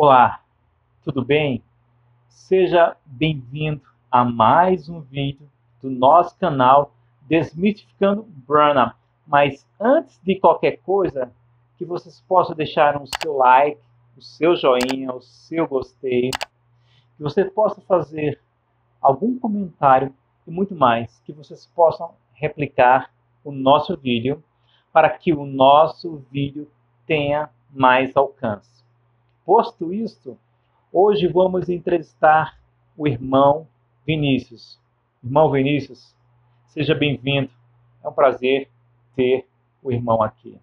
Olá, tudo bem? Seja bem-vindo a mais um vídeo do nosso canal Desmistificando Burnout. Mas antes de qualquer coisa, que vocês possam deixar o seu like, o seu joinha, o seu gostei, que você possa fazer algum comentário e muito mais, que vocês possam replicar o nosso vídeo para que o nosso vídeo tenha mais alcance. Posto isto, hoje vamos entrevistar o irmão Vinícius. Irmão Vinícius, seja bem-vindo. É um prazer ter o irmão aqui.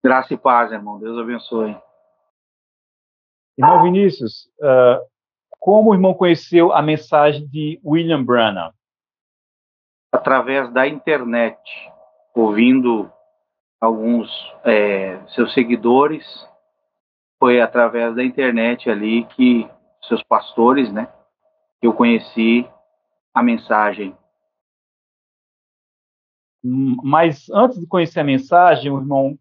Graça e paz, irmão. Deus abençoe. Irmão Vinícius, como o irmão conheceu a mensagem de William Branham? Através da internet, ouvindo alguns seus seguidores, foi através da internet ali que seus pastores, né, eu conheci a mensagem. Mas antes de conhecer a mensagem, o irmão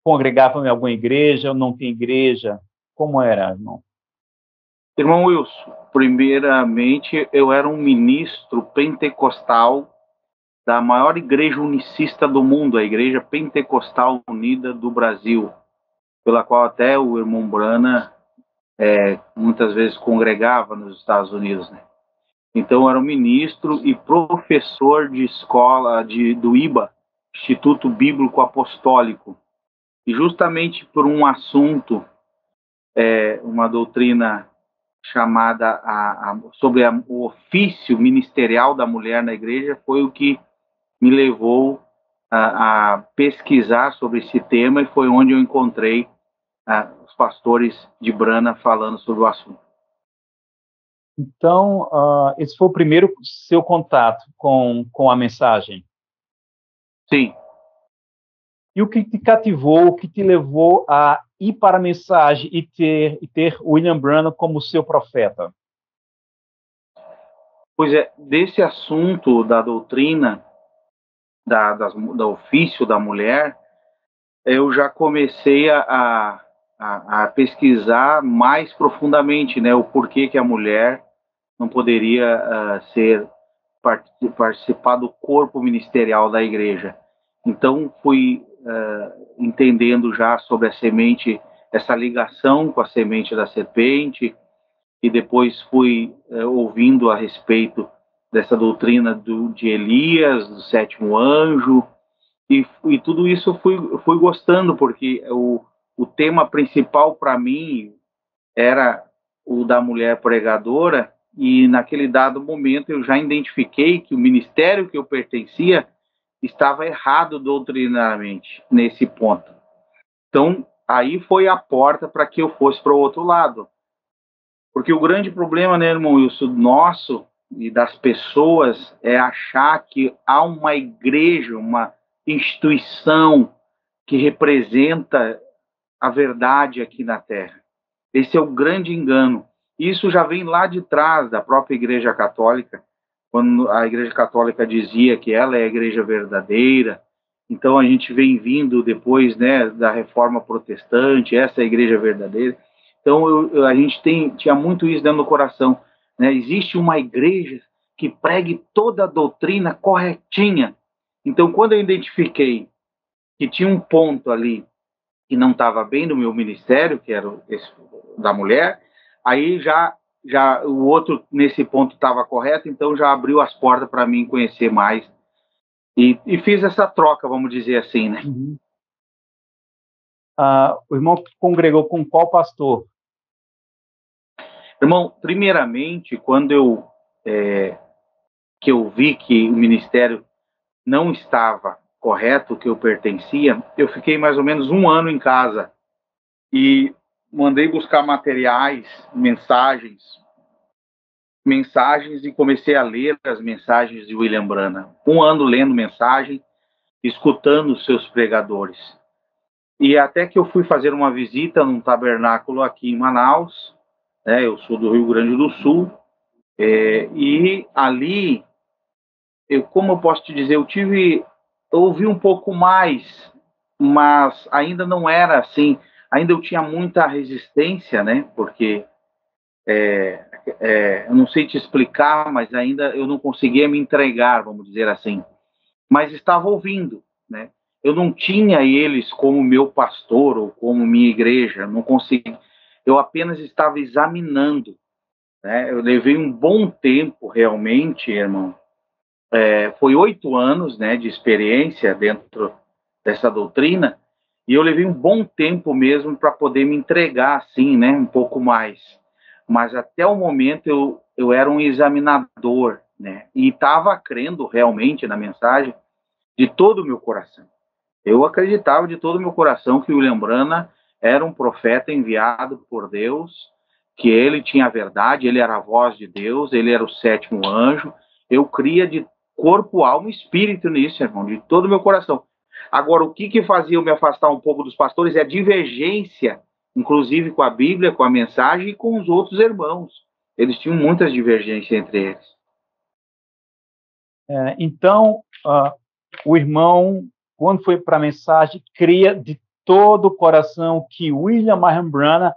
congregava em alguma igreja ou não tem igreja? Como era, irmão? Irmão Wilson, primeiramente eu era um ministro pentecostal da maior igreja unicista do mundo, a Igreja Pentecostal Unida do Brasil, pela qual até o irmão Branham muitas vezes congregava nos Estados Unidos, né? Então eu era um ministro e professor de escola do IBA, Instituto Bíblico Apostólico, e justamente por um assunto, uma doutrina chamada sobre o ofício ministerial da mulher na igreja, foi o que me levou a pesquisar sobre esse tema, e foi onde eu encontrei os pastores de Branham falando sobre o assunto. Então, esse foi o primeiro seu contato com a mensagem? Sim. E o que te cativou, o que te levou a ir para a mensagem e ter William Branham como seu profeta? Pois é, desse assunto da doutrina, do ofício da mulher, eu já comecei a pesquisar mais profundamente, né, o porquê que a mulher não poderia participar do corpo ministerial da igreja. Então fui entendendo já sobre a semente, essa ligação com a semente da serpente, e depois fui ouvindo a respeito dessa doutrina de Elias, do sétimo anjo, e tudo isso fui gostando, porque o tema principal para mim era o da mulher pregadora, e naquele dado momento eu já identifiquei que o ministério que eu pertencia estava errado doutrinariamente nesse ponto. Então, aí foi a porta para que eu fosse para o outro lado. Porque o grande problema, né, irmão Wilson, nosso e das pessoas, é achar que há uma igreja, uma instituição que representa a verdade aqui na Terra. Esse é o grande engano. Isso já vem lá de trás da própria Igreja Católica, quando a Igreja Católica dizia que ela é a igreja verdadeira. Então a gente vem vindo depois, né, da Reforma Protestante, essa é a igreja verdadeira. Então a gente tinha muito isso dentro do coração, né? Existe uma igreja que pregue toda a doutrina corretinha. Então quando eu identifiquei que tinha um ponto ali que não estava bem no meu ministério, que era esse da mulher, aí já o outro nesse ponto estava correto, então já abriu as portas para mim conhecer mais, e fiz essa troca, vamos dizer assim, né? Uhum. O irmão congregou com qual pastor? Irmão, primeiramente, quando que eu vi que o ministério não estava correto, que eu pertencia, eu fiquei mais ou menos um ano em casa e mandei buscar materiais, mensagens, e comecei a ler as mensagens de William Branham. Um ano lendo mensagem, escutando os seus pregadores. E até que eu fui fazer uma visita num tabernáculo aqui em Manaus, né? Eu sou do Rio Grande do Sul, e ali, como eu posso te dizer, eu ouvi um pouco mais, mas ainda não era assim, ainda eu tinha muita resistência, né? Porque eu não sei te explicar, mas ainda eu não conseguia me entregar, vamos dizer assim. Mas estava ouvindo, né? Eu não tinha eles como meu pastor ou como minha igreja, não consegui. Eu apenas estava examinando, né? Eu levei um bom tempo realmente, irmão. Foi 8 anos, né, de experiência dentro dessa doutrina, e eu levei um bom tempo mesmo para poder me entregar, assim, né, um pouco mais. Mas até o momento eu era um examinador, né, e estava crendo realmente na mensagem de todo o meu coração. Eu acreditava de todo o meu coração que o William Branham era um profeta enviado por Deus, que ele tinha a verdade, ele era a voz de Deus, ele era o sétimo anjo. Eu cria de corpo, alma e espírito nisso, irmão, de todo o meu coração. Agora, o que fazia eu me afastar um pouco dos pastores é a divergência, inclusive com a Bíblia, com a mensagem e com os outros irmãos. Eles tinham muitas divergências entre eles. Então, o irmão, quando foi para a mensagem, cria de todo o coração que William Marion Branham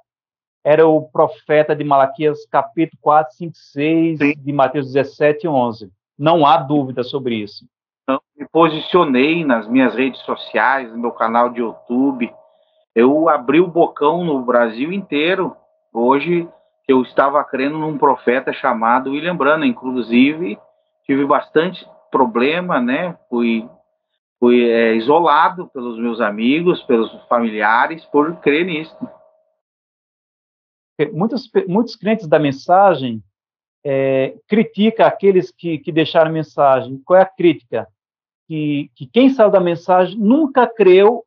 era o profeta de Malaquias capítulo 4, 5, 6, Sim. de Mateus 17 e 11. Não há dúvida sobre isso. Então, me posicionei nas minhas redes sociais, no meu canal de YouTube. Eu abri o bocão no Brasil inteiro. Hoje eu estava crendo num profeta chamado William Branham. Inclusive, tive bastante problema, né? Fui isolado pelos meus amigos, pelos familiares, por crer nisso. Muitos crentes da mensagem criticam aqueles que deixaram a mensagem. Qual é a crítica? Que quem saiu da mensagem nunca creu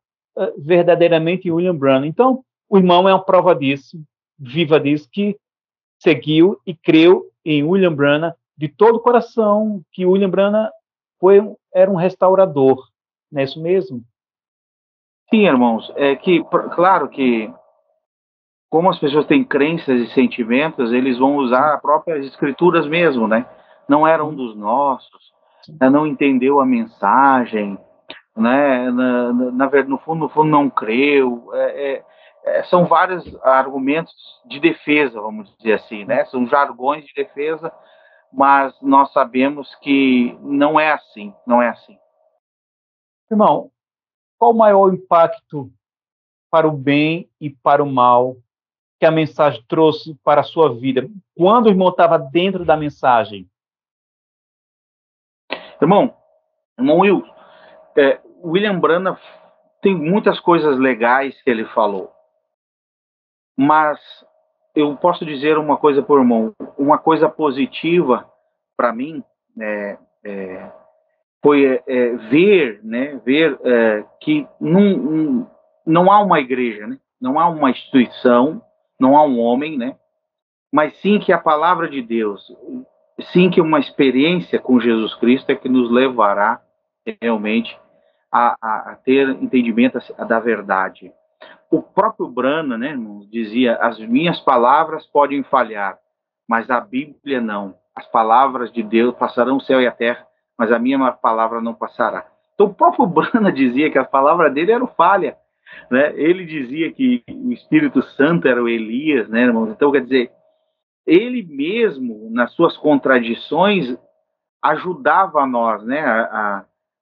verdadeiramente em William Branham. Então, o irmão é uma prova disso, viva disso, que seguiu e creu em William Branham de todo o coração, que William Branham era um restaurador. Não é isso mesmo? Sim, irmãos. Claro que, como as pessoas têm crenças e sentimentos, eles vão usar as próprias escrituras mesmo, né? Não era um dos nossos, não entendeu a mensagem, né? No fundo não creu. São vários argumentos de defesa, vamos dizer assim, né? São jargões de defesa, mas nós sabemos que não é assim, não é assim. Irmão, qual o maior impacto para o bem e para o mal que a mensagem trouxe para a sua vida? Quando o irmão estava dentro da mensagem? Irmão Will, William Branham tem muitas coisas legais que ele falou, mas eu posso dizer uma coisa por irmão, uma coisa positiva para mim foi ver, né, que não há uma igreja, né, não há uma instituição, não há um homem, né, mas sim que a palavra de Deus, sim que uma experiência com Jesus Cristo é que nos levará realmente a ter entendimento da verdade. O próprio Branham, né, irmão, dizia: as minhas palavras podem falhar, mas a Bíblia não. As palavras de Deus passarão o céu e a terra, mas a minha palavra não passará. Então o próprio Branham dizia que as palavras dele eram falha, né? Ele dizia que o Espírito Santo era o Elias, né, irmãos? Então, quer dizer, ele mesmo, nas suas contradições, ajudava a nós, né,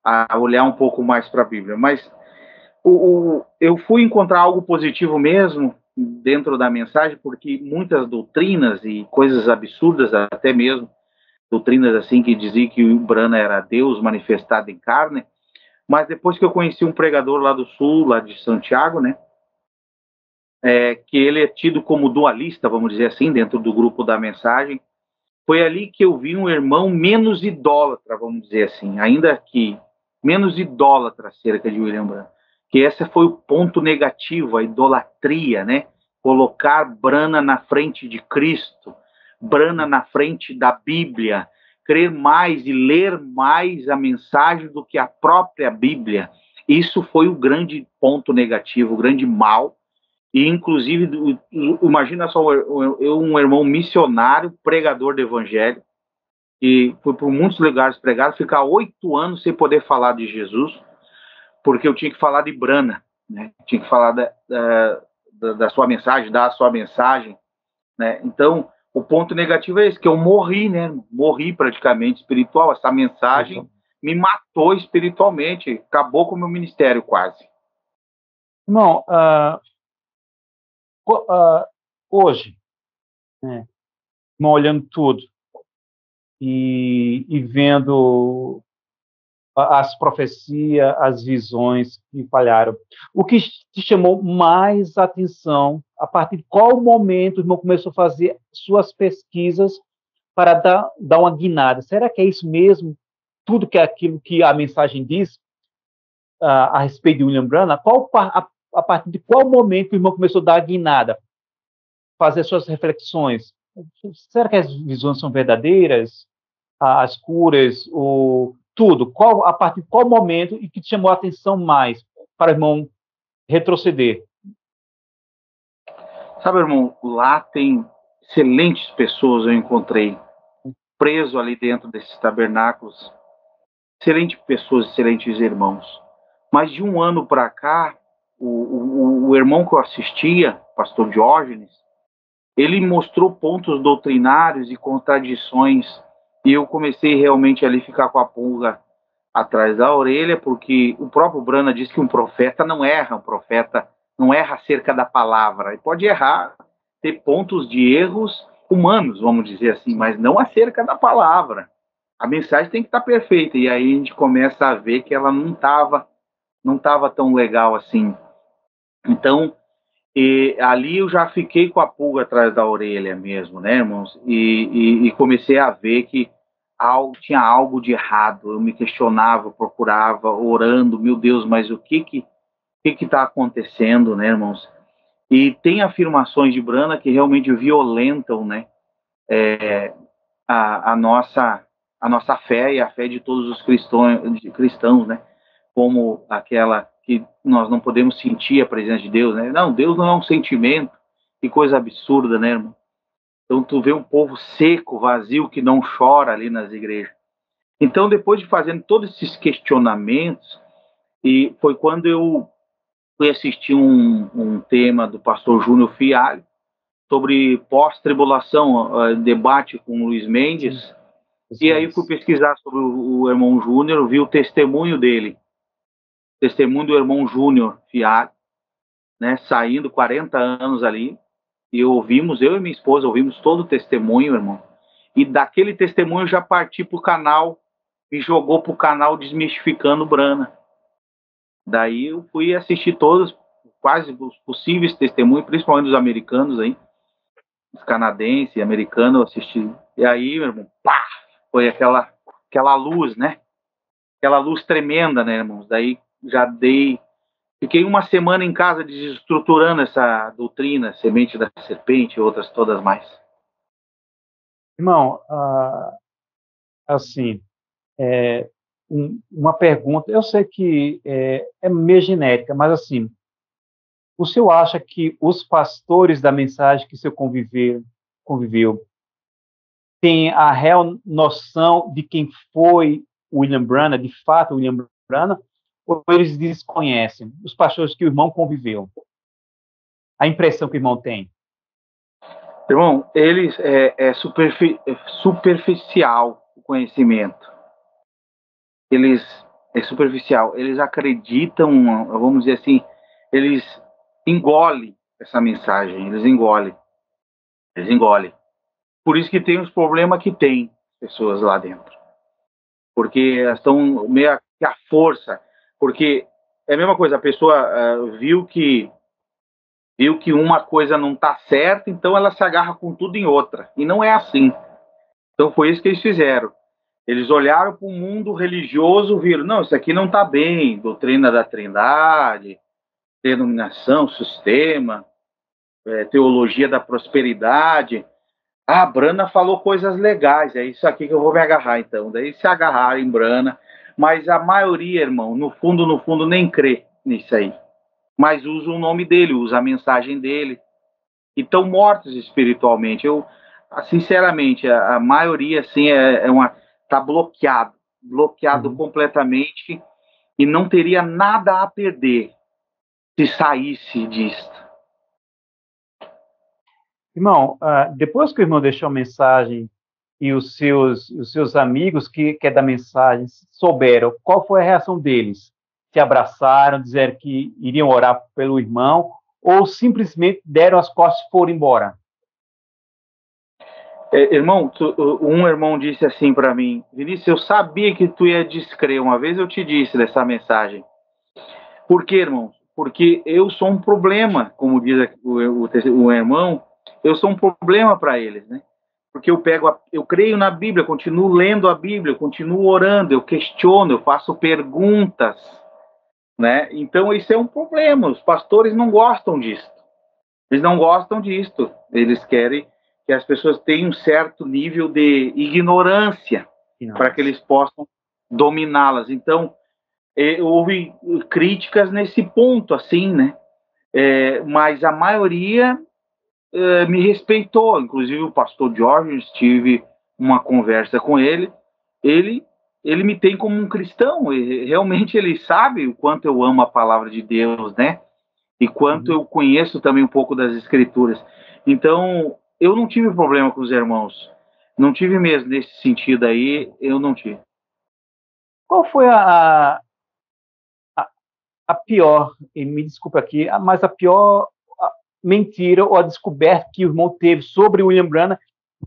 a olhar um pouco mais para a Bíblia. Mas eu fui encontrar algo positivo mesmo dentro da mensagem, porque muitas doutrinas e coisas absurdas, até mesmo doutrinas assim que diziam que o Branham era Deus manifestado em carne, mas depois que eu conheci um pregador lá do sul, lá de Santiago, né, que ele é tido como dualista, vamos dizer assim, dentro do grupo da mensagem, foi ali que eu vi um irmão menos idólatra, vamos dizer assim, ainda que menos idólatra acerca de William Branham, que esse foi o ponto negativo, a idolatria, né? Colocar Branham na frente de Cristo, Branham na frente da Bíblia, crer mais e ler mais a mensagem do que a própria Bíblia. Isso foi o grande ponto negativo, o grande mal. E, inclusive, imagina só, eu, um irmão missionário, pregador do evangelho, e fui por muitos lugares pregar, ficar 8 anos sem poder falar de Jesus, porque eu tinha que falar de Branham, né? Tinha que falar da sua mensagem, dar a sua mensagem, né? Então, o ponto negativo é esse, que eu morri, né? Morri praticamente espiritual. Essa mensagem me matou espiritualmente, acabou com o meu ministério quase. Irmão, hoje, né, olhando tudo e vendo as profecias, as visões que falharam, o que te chamou mais atenção, a partir de qual momento o irmão começou a fazer suas pesquisas para dar uma guinada? Será que é isso mesmo? Tudo que é aquilo que a mensagem diz a respeito de William Branham? A partir de qual momento o irmão começou a dar a guinada? Fazer suas reflexões. Será que as visões são verdadeiras? As curas, tudo? A partir de qual momento e que te chamou a atenção mais para o irmão retroceder? Sabe, irmão, lá tem excelentes pessoas, eu encontrei, preso ali dentro desses tabernáculos, excelentes pessoas, excelentes irmãos. Mas de um ano para cá, o irmão que eu assistia, pastor Diógenes, ele mostrou pontos doutrinários e contradições, e eu comecei realmente ali ficar com a pulga atrás da orelha, porque o próprio Branham diz que um profeta não erra, um profeta não erra acerca da palavra. Ele pode errar, ter pontos de erros humanos, vamos dizer assim, mas não acerca da palavra. A mensagem tem que estar perfeita, e aí a gente começa a ver que ela não tava tão legal assim. Então, ali eu já fiquei com a pulga atrás da orelha mesmo, né, irmãos? E comecei a ver que tinha algo de errado. Eu me questionava, procurava, orando, meu Deus, mas o que está acontecendo, né, irmãos? E tem afirmações de Branham que realmente violentam, né, a nossa fé e a fé de todos os cristãos, né? Como aquela que nós não podemos sentir a presença de Deus, né? Não, Deus não é um sentimento, que coisa absurda, né, irmão? Então tu vê um povo seco, vazio, que não chora ali nas igrejas. Então, depois de fazendo todos esses questionamentos, e foi quando eu fui assistir um tema do pastor Júnior Fialho sobre pós-tribulação, debate com Luiz Mendes. E aí fui pesquisar sobre o irmão Júnior, vi o testemunho dele, testemunho do irmão Júnior Fialho, né, saindo 40 anos ali, e ouvimos, eu e minha esposa, ouvimos todo o testemunho, irmão, e daquele testemunho já parti para o canal, me jogou para o canal Desmistificando Branham. Daí eu fui assistir todos, quase os possíveis testemunhos, principalmente dos americanos aí, os canadenses, americanos, eu assisti, e aí, meu irmão, pá, foi aquela luz, né? Aquela luz tremenda, né, irmãos? Daí já fiquei uma semana em casa desestruturando essa doutrina, semente da serpente e outras todas mais. Irmão, assim, uma pergunta, eu sei que é meio genérica, mas assim, o senhor acha que os pastores da mensagem que o senhor conviveu têm a real noção de quem foi William Branham, de fato William Branham, ou eles desconhecem? Os pastores que o irmão conviveu. A impressão que o irmão tem. Irmão, eles superficial o conhecimento. Eles é superficial. Eles acreditam, vamos dizer assim, eles engolem essa mensagem, eles engolem. Por isso que tem os problemas que tem pessoas lá dentro. Porque elas estão meio que à força. Porque é a mesma coisa, a pessoa viu que uma coisa não está certa, então ela se agarra com tudo em outra. E não é assim. Então foi isso que eles fizeram. Eles olharam para o mundo religioso, viram, não, isso aqui não está bem, doutrina da Trindade, denominação, sistema, teologia da prosperidade. Ah, Brana falou coisas legais, é isso aqui que eu vou me agarrar, então. Daí se agarraram em Brana, mas a maioria, irmão, no fundo, nem crê nisso aí. Mas usa o nome dele, usa a mensagem dele. E estão mortos espiritualmente. Eu, sinceramente, a maioria, assim, tá bloqueado completamente, e não teria nada a perder se saísse disso. Irmão, depois que o irmão deixou a mensagem e os seus amigos que é da mensagem souberam, qual foi a reação deles? Se abraçaram, disseram que iriam orar pelo irmão ou simplesmente deram as costas e foram embora? Irmão, um irmão disse assim para mim: Vinícius, eu sabia que tu ia descrer. Uma vez eu te disse dessa mensagem. Por quê, irmão? Porque eu sou um problema, como diz o irmão, eu sou um problema para eles, né? Porque eu creio na Bíblia, continuo lendo a Bíblia, continuo orando, eu questiono, eu faço perguntas, né? Então isso é um problema. Os pastores não gostam disso. Eles não gostam disso. Eles querem que as pessoas tenham um certo nível de ignorância para que eles possam dominá-las. Então, houve críticas nesse ponto, assim, né? Mas a maioria me respeitou, inclusive o pastor Jorge, tive uma conversa com ele, ele ele me tem como um cristão, e realmente ele sabe o quanto eu amo a palavra de Deus, né? E quanto Uhum. eu conheço também um pouco das escrituras. Então, eu não tive problema com os irmãos. Não tive mesmo nesse sentido aí, eu não tive. Qual foi a, a pior, e me desculpa aqui, mas a pior mentira ou a descoberta que o irmão teve sobre William Branham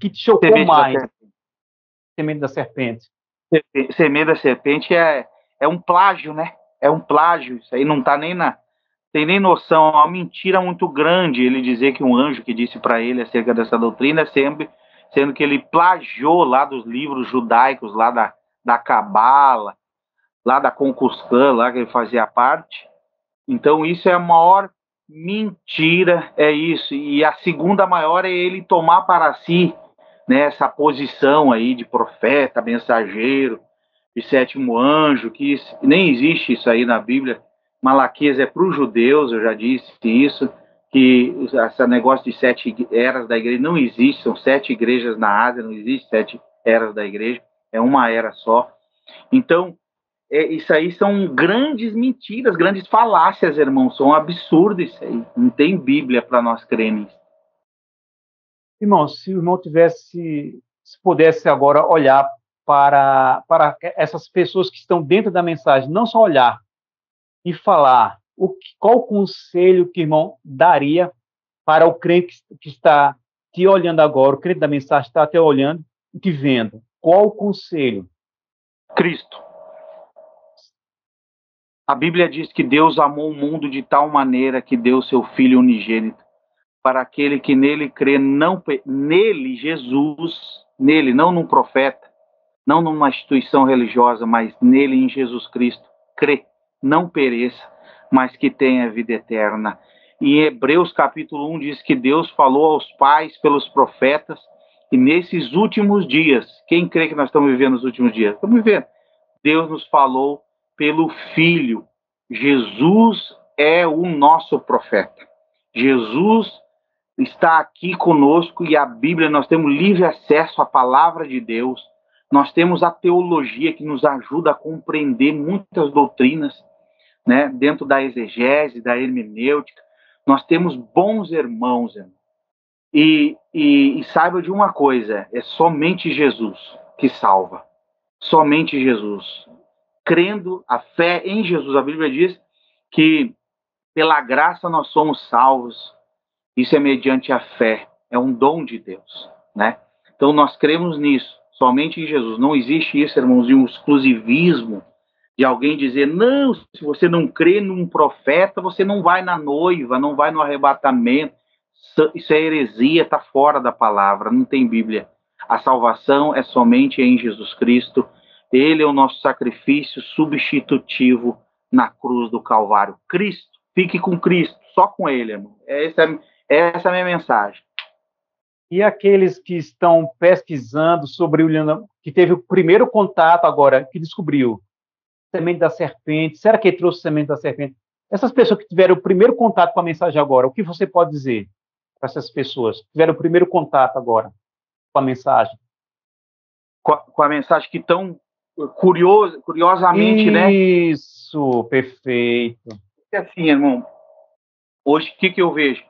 que te chocou Semente da mais? serpente. Semente da serpente. Semente da serpente é um plágio, né? É um plágio. Isso aí não tá nem na. Tem nem noção. É uma mentira muito grande ele dizer que um anjo que disse para ele acerca dessa doutrina, sempre sendo que ele plagiou lá dos livros judaicos, lá da Cabala, lá da Concuscã, lá que ele fazia parte. Então isso é a maior mentira, é isso. E a segunda maior é ele tomar para si, né, essa posição aí de profeta, mensageiro, de sétimo anjo, que nem existe isso aí na Bíblia. Malaquias é para os judeus, eu já disse isso, que esse negócio de 7 eras da igreja não existe, são 7 igrejas na Ásia, não existe 7 eras da igreja, é uma era só. Então, isso aí são grandes mentiras, grandes falácias, irmão. São absurdos isso aí. Não tem Bíblia para nós crer nisso. Irmão, se o irmão tivesse, se pudesse agora olhar para essas pessoas que estão dentro da mensagem, não só olhar e falar, qual o conselho que o irmão daria para o crente que está te olhando agora, o crente da mensagem está te olhando e te vendo? Qual o conselho? Cristo. A Bíblia diz que Deus amou o mundo de tal maneira que deu seu Filho unigênito para aquele que nele crê, não nele, Jesus, nele, não num profeta, não numa instituição religiosa, mas nele, em Jesus Cristo, crê, não pereça, mas que tenha vida eterna. E em Hebreus capítulo 1 diz que Deus falou aos pais pelos profetas, e nesses últimos dias, quem crê que nós estamos vivendo nos últimos dias? Estamos vivendo. Deus nos falou pelo Filho. Jesus é o nosso profeta. Jesus está aqui conosco e a Bíblia, nós temos livre acesso à palavra de Deus. Nós temos a teologia que nos ajuda a compreender muitas doutrinas, né, dentro da exegese, da hermenêutica. Nós temos bons irmãos, irmão. E saiba de uma coisa: é somente Jesus que salva. Somente Jesus. Crendo a fé em Jesus. A Bíblia diz que pela graça nós somos salvos. Isso é mediante a fé. É um dom de Deus, né? Então nós cremos nisso. Somente em Jesus. Não existe isso, irmãos, de um exclusivismo de alguém dizer, não, se você não crê num profeta, você não vai na noiva, não vai no arrebatamento. Isso é heresia, está fora da palavra, não tem Bíblia. A salvação é somente em Jesus Cristo. Ele é o nosso sacrifício substitutivo na cruz do Calvário. Cristo, fique com Cristo, só com Ele, irmão. Essa é a minha mensagem. E aqueles que estão pesquisando sobre o William, que teve o primeiro contato agora, que descobriu semente da serpente, será que ele trouxe semente da serpente? Essas pessoas que tiveram o primeiro contato com a mensagem agora, o que você pode dizer para essas pessoas que tiveram o primeiro contato agora com a mensagem? Com a mensagem que tão curiosamente, né? Isso, perfeito. É assim, irmão, hoje o que eu vejo?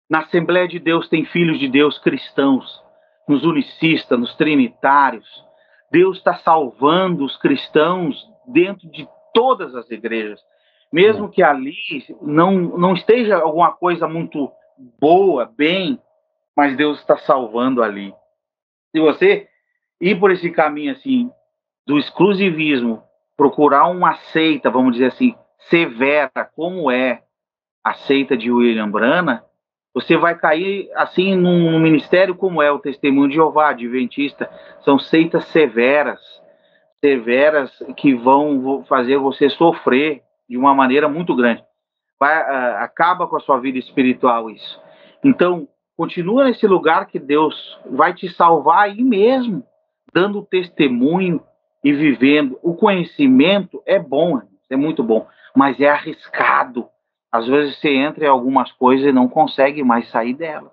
Na Assembleia de Deus tem filhos de Deus cristãos, nos unicistas, nos trinitários. Deus está salvando os cristãos dentro de todas as igrejas. Mesmo que ali não esteja alguma coisa muito boa, bem, mas Deus está salvando ali. Se você ir por esse caminho assim, do exclusivismo, procurar uma seita, vamos dizer assim, severa, como é a seita de William Branham, você vai cair assim num ministério como é o Testemunho de Jeová, Adventista. São seitas severas, severas que vão fazer você sofrer de uma maneira muito grande. Acaba com a sua vida espiritual isso. Então, continua nesse lugar que Deus vai te salvar aí mesmo, dando testemunho e vivendo. O conhecimento é bom, é muito bom, mas é arriscado. Às vezes você entra em algumas coisas e não consegue mais sair delas.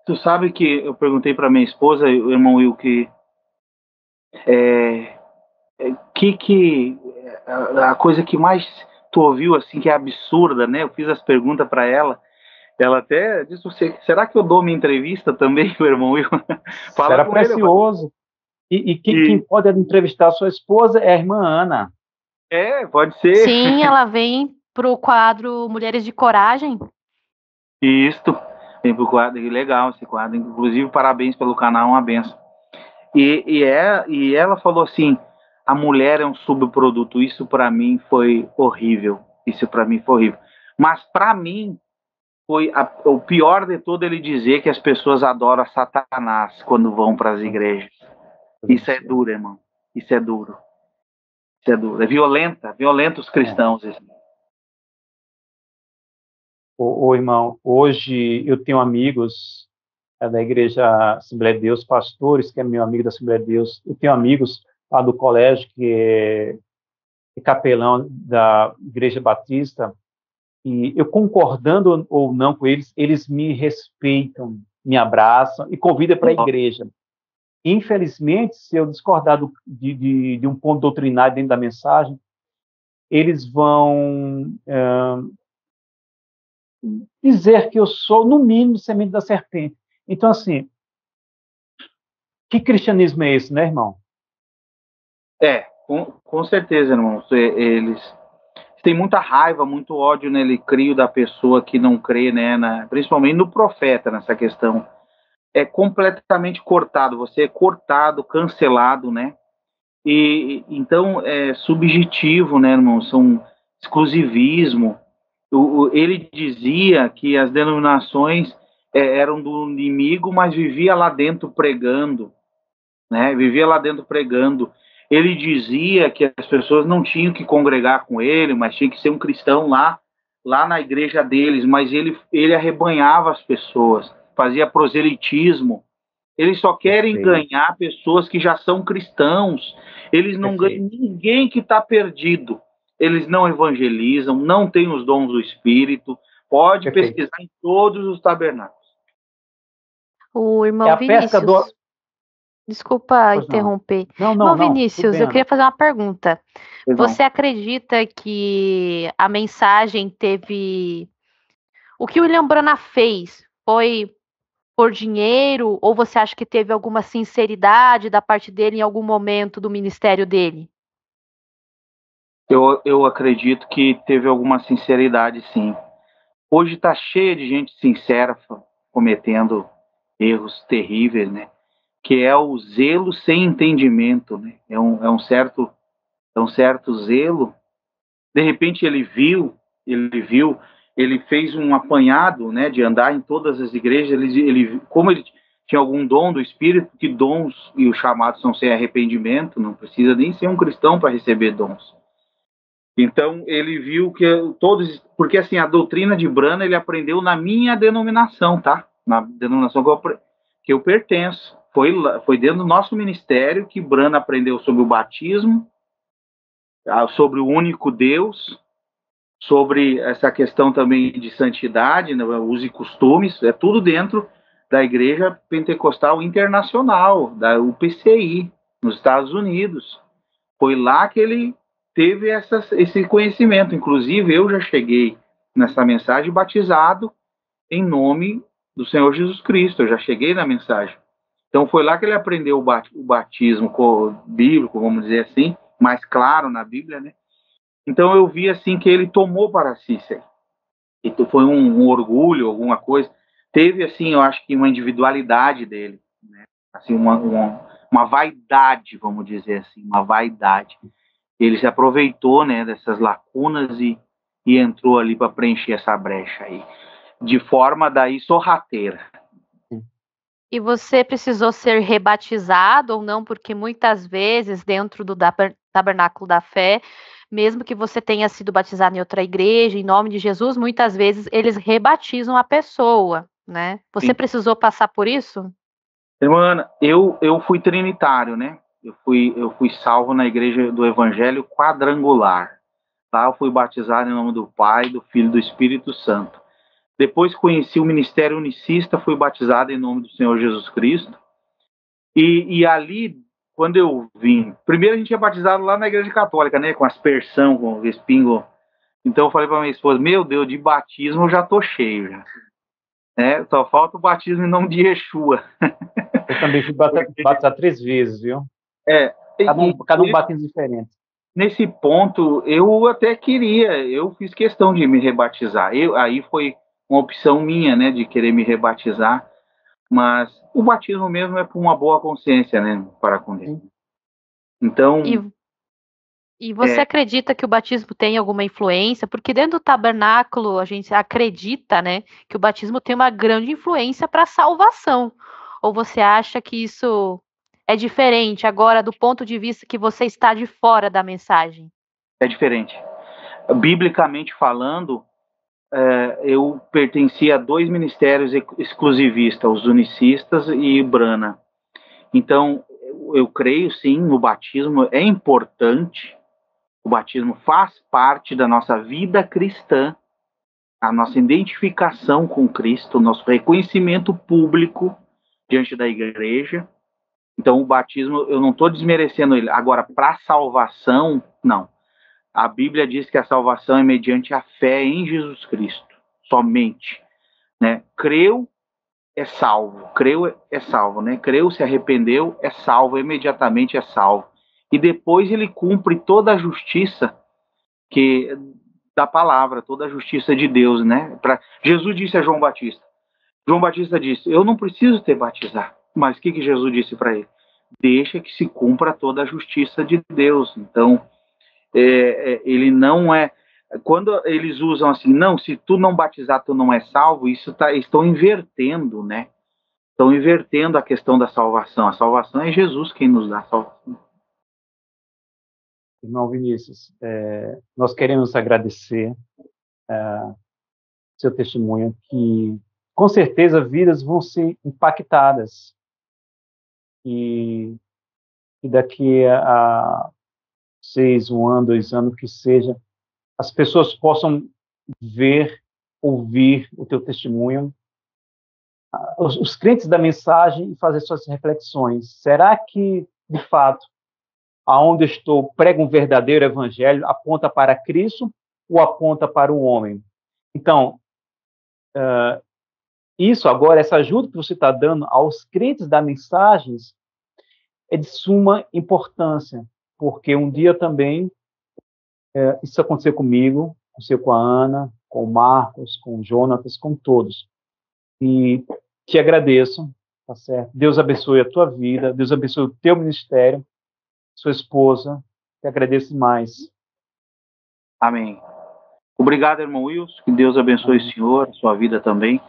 Tu sabe que eu perguntei para minha esposa, o irmão Will, que a coisa que mais tu ouviu assim que é absurda, né? Eu fiz as perguntas para ela. Ela até disse: será que eu dou minha entrevista também, meu irmão Will? Fala Era com precioso. Ele, quem pode entrevistar a sua esposa é a irmã Ana. Pode ser. Sim, ela vem pro quadro Mulheres de Coragem. Isso, vem pro quadro, legal esse quadro. Inclusive, parabéns pelo canal, uma benção. E ela falou assim: a mulher é um subproduto. Isso para mim foi horrível. Mas para mim foi o pior de tudo ele dizer que as pessoas adoram Satanás quando vão para as igrejas. Isso é duro, irmão. Isso é duro. É violenta os cristãos. Ô, irmão, hoje eu tenho amigos da Igreja Assembleia de Deus, pastores, que é meu amigo da Assembleia de Deus. Eu tenho amigos lá do colégio, que é capelão da Igreja Batista, e eu concordando ou não com eles, eles me respeitam, me abraçam e convidam para a igreja. Infelizmente, se eu discordar de um ponto doutrinário dentro da mensagem, eles vão dizer que eu sou, no mínimo, semente da serpente. Então, assim, que cristianismo é esse, né, irmão? Com certeza, irmão. Eles têm muita raiva, muito ódio nele, crio da pessoa que não crê, né? Principalmente no profeta, nessa questão. É completamente cortado, você é cortado, cancelado, né? E então é subjetivo, né, irmão? São exclusivismo. Ele dizia que as denominações eram do inimigo, mas vivia lá dentro pregando, né? Vivia lá dentro pregando. Ele dizia que as pessoas não tinham que congregar com ele, mas tinha que ser um cristão lá na igreja deles. Mas ele arrebanhava as pessoas, fazia proselitismo. Eles só querem ganhar pessoas que já são cristãos. Eles não ganham ninguém que está perdido. Eles não evangelizam, não têm os dons do Espírito. Pode pesquisar em todos os tabernáculos. O irmão Vinícius... Desculpa interromper. Não, Vinícius, eu queria fazer uma pergunta. Você acredita que a mensagem teve... O que o William Branham fez foi por dinheiro, ou você acha que teve alguma sinceridade da parte dele em algum momento do ministério dele? Eu acredito que teve alguma sinceridade, sim. Hoje está cheia de gente sincera cometendo erros terríveis, né? Que é o zelo sem entendimento, né? É um certo zelo. De repente ele fez um apanhado, né, de andar em todas as igrejas. Como ele tinha algum dom do Espírito, que dons e os chamados são sem arrependimento, não precisa nem ser um cristão para receber dons. Então ele viu que todos, porque assim a doutrina de Branham ele aprendeu na minha denominação, tá? Na denominação que eu pertenço. Foi dentro do nosso ministério que Branham aprendeu sobre o batismo, sobre o único Deus, sobre essa questão também de santidade, né, usos e costumes, é tudo dentro da Igreja Pentecostal Internacional, da UPCI, nos Estados Unidos. Foi lá que ele teve esse conhecimento. Inclusive, eu já cheguei nessa mensagem batizado em nome do Senhor Jesus Cristo. Eu já cheguei na mensagem. Então foi lá que ele aprendeu o batismo bíblico, vamos dizer assim, mais claro na Bíblia, né? Então eu vi assim que ele tomou para si isso aí. Então foi um orgulho, alguma coisa. Teve assim, eu acho que uma individualidade dele, né? Assim, uma vaidade, vamos dizer assim, uma vaidade. Ele se aproveitou, né, dessas lacunas e entrou ali para preencher essa brecha aí, de forma daí sorrateira. E você precisou ser rebatizado ou não? Porque muitas vezes, dentro do Tabernáculo da Fé, mesmo que você tenha sido batizado em outra igreja, em nome de Jesus, muitas vezes eles rebatizam a pessoa, né? Você Sim. precisou passar por isso? Irmã, eu fui trinitário, né? Eu fui salvo na igreja do Evangelho Quadrangular. Lá eu fui batizado em nome do Pai, do Filho e do Espírito Santo. Depois conheci o ministério unicista, fui batizado em nome do Senhor Jesus Cristo. E ali, quando eu vim, primeiro a gente é batizado lá na igreja católica, né? Com aspersão, com respingo. Então eu falei para minha esposa, meu Deus, de batismo eu já tô cheio, já. Só falta o batismo em nome de Yeshua. Eu também fui batizado 3 vezes, viu? Cada um batismo diferente. Nesse ponto, eu até queria, eu fiz questão de me rebatizar. Aí foi uma opção minha, né, de querer me rebatizar. Mas o batismo mesmo é por uma boa consciência, né, para com Deus. Então... E você acredita que o batismo tem alguma influência? Porque dentro do tabernáculo a gente acredita, né, que o batismo tem uma grande influência para a salvação. Ou você acha que isso é diferente agora do ponto de vista que você está de fora da mensagem? É diferente. Biblicamente falando, eu pertencia a 2 ministérios exclusivistas, os unicistas e Brana. Então, eu creio sim no batismo, é importante. O batismo faz parte da nossa vida cristã, a nossa identificação com Cristo, o nosso reconhecimento público diante da igreja. Então, o batismo, eu não estou desmerecendo ele. Agora, para salvação, não. A Bíblia diz que a salvação é mediante a fé em Jesus Cristo, somente. Né? Creu, é salvo. Creu, é salvo. Né? Creu, se arrependeu, é salvo. Imediatamente é salvo. E depois ele cumpre toda a justiça da palavra, toda a justiça de Deus, né? Jesus disse a João Batista. João Batista disse, eu não preciso te batizar. Mas o que Jesus disse para ele? Deixa que se cumpra toda a justiça de Deus. Então, ele não é... Quando eles usam assim, não, se tu não batizar, tu não é salvo, estão invertendo, né? Estão invertendo a questão da salvação. A salvação é Jesus quem nos dá a salvação. Irmão Vinícius, nós queremos agradecer seu testemunho, que com certeza vidas vão ser impactadas e daqui a 6, 1 ano, 2 anos, que seja, as pessoas possam ver, ouvir o teu testemunho, os crentes da mensagem e fazer suas reflexões. Será que, de fato, aonde eu estou, prego um verdadeiro evangelho, aponta para Cristo ou aponta para o homem? Então, isso agora, essa ajuda que você está dando aos crentes da mensagem é de suma importância, porque um dia também isso aconteceu comigo, aconteceu com a Ana, com o Marcos, com o Jonatas, com todos. E te agradeço, tá certo? Deus abençoe a tua vida, Deus abençoe o teu ministério, sua esposa, te agradeço mais. Amém. Obrigado, irmão Wilson, que Deus abençoe o senhor, a sua vida também.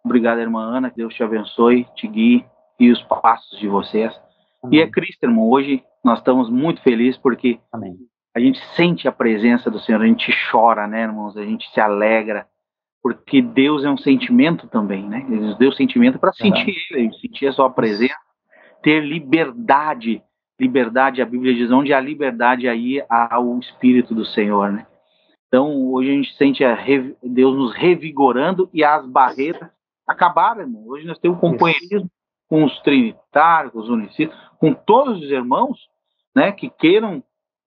Obrigado, irmã Ana, que Deus te abençoe, te guie e os passos de vocês. Amém. E é Cristo, irmão, hoje nós estamos muito felizes porque Amém. A gente sente a presença do Senhor, a gente chora, né, irmãos? A gente se alegra, porque Deus é um sentimento também, né? Ele nos deu sentimento para sentir Ele, sentir a sua presença, ter liberdade. Liberdade, a Bíblia diz, onde há liberdade, aí há o Espírito do Senhor, né? Então, hoje a gente sente Deus nos revigorando e as barreiras acabaram, irmão. Hoje nós temos companheirismo com os trinitários, com os unicistas, com todos os irmãos, né, que queiram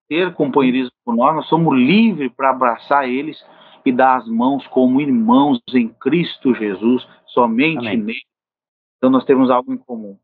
ter companheirismo com nós somos livres para abraçar eles e dar as mãos como irmãos em Cristo Jesus, somente Amém. nele. Então nós temos algo em comum.